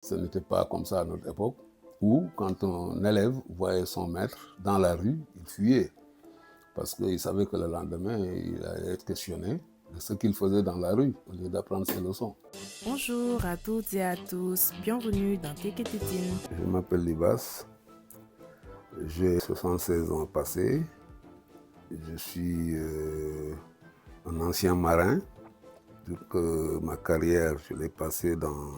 Ce n'était pas comme ça à notre époque, où quand un élève voyait son maître dans la rue, il fuyait. Parce qu'il savait que le lendemain, il allait être questionné de ce qu'il faisait dans la rue, au lieu d'apprendre ses leçons. Bonjour à toutes et à tous, bienvenue dans Teketetine. Je m'appelle Libas, j'ai 76 ans passés, je suis un ancien marin. Toute ma carrière, je l'ai passée dans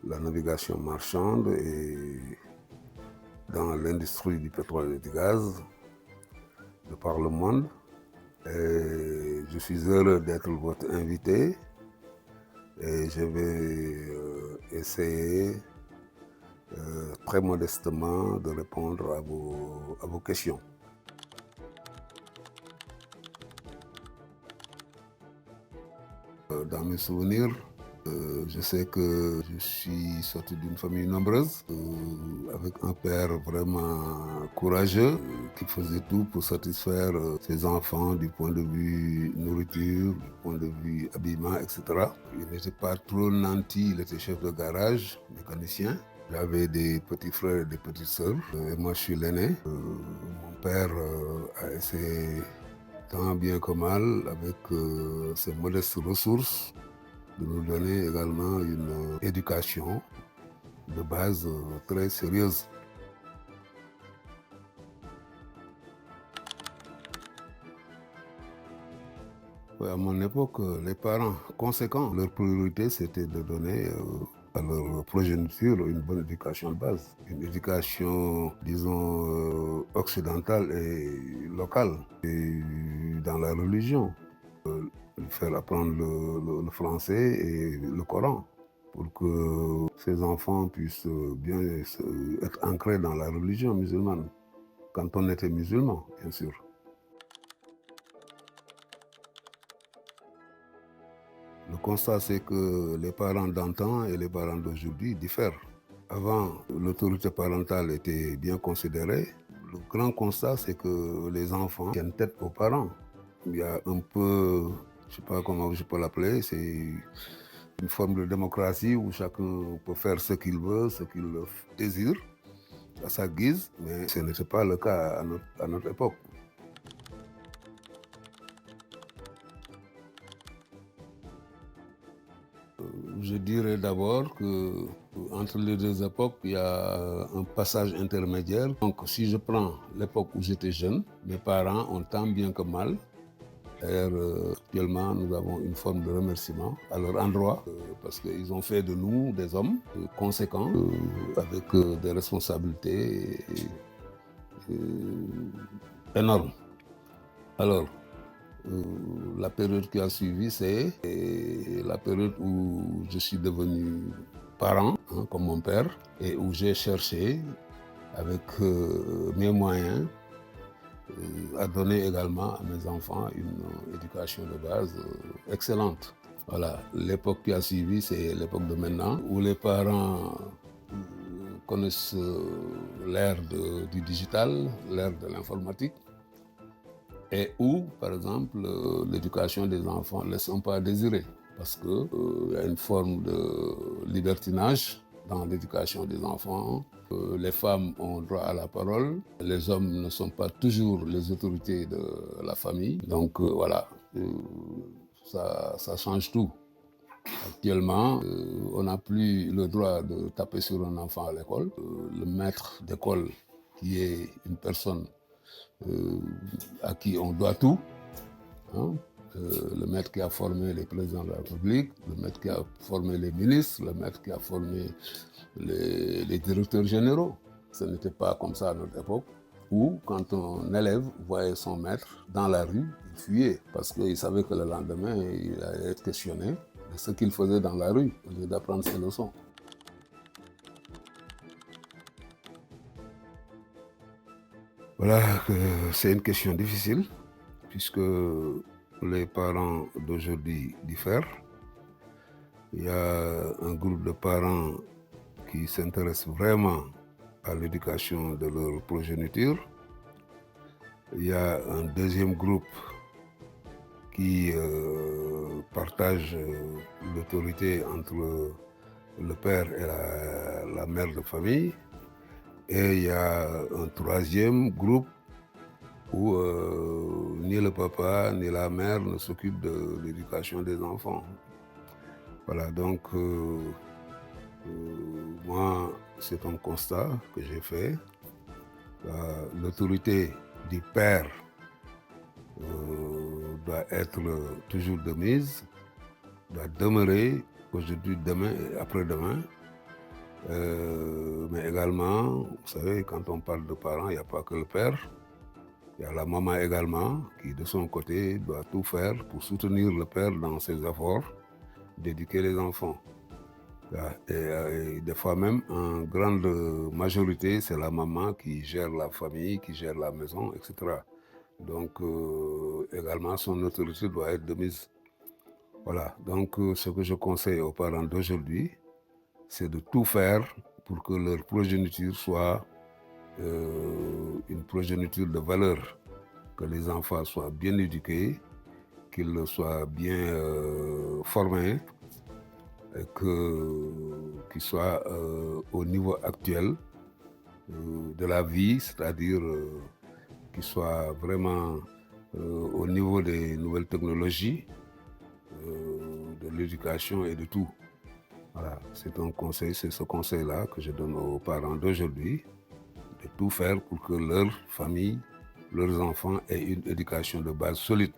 la navigation marchande et dans l'industrie du pétrole et du gaz de par le monde. Et je suis heureux d'être votre invité et je vais essayer très modestement de répondre à vos questions. Dans mes souvenirs, je sais que je suis sorti d'une famille nombreuse, avec un père vraiment courageux, qui faisait tout pour satisfaire ses enfants du point de vue nourriture, du point de vue habillement, etc. Il n'était pas trop nanti, il était chef de garage, mécanicien. J'avais des petits frères et des petites sœurs, et moi je suis l'aîné. Mon père a essayé tant bien que mal, avec ses modestes ressources, de nous donner également une éducation de base très sérieuse. Ouais, à mon époque, les parents conséquents, leur priorité c'était de donner à leur progéniture une bonne éducation de base. Une éducation, disons, occidentale et locale, et dans la religion. Faire apprendre le français et le Coran pour que ces enfants puissent bien être ancrés dans la religion musulmane, quand on était musulman, bien sûr. Le constat, c'est que les parents d'antan et les parents d'aujourd'hui diffèrent. Avant, l'autorité parentale était bien considérée. Le grand constat, c'est que les enfants tiennent tête aux parents. Il y a un peu, je ne sais pas comment je peux l'appeler, c'est une forme de démocratie où chacun peut faire ce qu'il veut, ce qu'il désire, à sa guise, mais ce n'était pas le cas à notre époque. Je dirais d'abord que entre les deux époques, il y a un passage intermédiaire. Donc si je prends l'époque où j'étais jeune, mes parents ont tant bien que mal. D'ailleurs, actuellement, nous avons une forme de remerciement à leur endroit parce qu'ils ont fait de nous des hommes conséquents avec des responsabilités énormes. Alors, la période qui a suivi, c'est la période où je suis devenu parent, hein, comme mon père, et où j'ai cherché, avec mes moyens, à donner également à mes enfants une éducation de base excellente. Voilà, l'époque qui a suivi, c'est l'époque de maintenant, où les parents connaissent l'ère du digital, l'ère de l'informatique, et où, par exemple, l'éducation des enfants ne laisse pas à désirer, parce qu'il y a une forme de libertinage dans l'éducation des enfants. Les femmes ont droit à la parole, les hommes ne sont pas toujours les autorités de la famille. Donc voilà, ça change tout. Actuellement, on n'a plus le droit de taper sur un enfant à l'école. Le maître d'école, qui est une personne à qui on doit tout, hein, le maître qui a formé les présidents de la République, le maître qui a formé les ministres, le maître qui a formé les directeurs généraux. Ce n'était pas comme ça à notre époque, où quand un élève voyait son maître dans la rue, il fuyait, parce qu'il savait que le lendemain, il allait être questionné de ce qu'il faisait dans la rue, au lieu d'apprendre ses leçons. Voilà, c'est une question difficile, puisque les parents d'aujourd'hui diffèrent. Il y a un groupe de parents qui s'intéressent vraiment à l'éducation de leur progéniture. Il y a un deuxième groupe qui partage l'autorité entre le père et la mère de famille. Et il y a un troisième groupe où ni le papa ni la mère ne s'occupent de l'éducation des enfants. Voilà, donc moi, c'est un constat que j'ai fait. L'autorité du père doit être toujours de mise, doit demeurer aujourd'hui, demain et après-demain. Mais également, vous savez, quand on parle de parents, il n'y a pas que le père. Il y a la maman également qui, de son côté, doit tout faire pour soutenir le père dans ses efforts d'éduquer les enfants. Et des fois même, en grande majorité, c'est la maman qui gère la famille, qui gère la maison, etc. Donc, également, son autorité doit être de mise. Voilà, donc ce que je conseille aux parents d'aujourd'hui, c'est de tout faire pour que leur progéniture soit une progéniture de valeur, que les enfants soient bien éduqués, qu'ils soient bien formés, et qu'ils soient au niveau actuel de la vie, c'est-à-dire qu'ils soient vraiment au niveau des nouvelles technologies, de l'éducation et de tout. Voilà, c'est un conseil, c'est ce conseil-là que je donne aux parents d'aujourd'hui, de tout faire pour que leur famille, leurs enfants aient une éducation de base solide.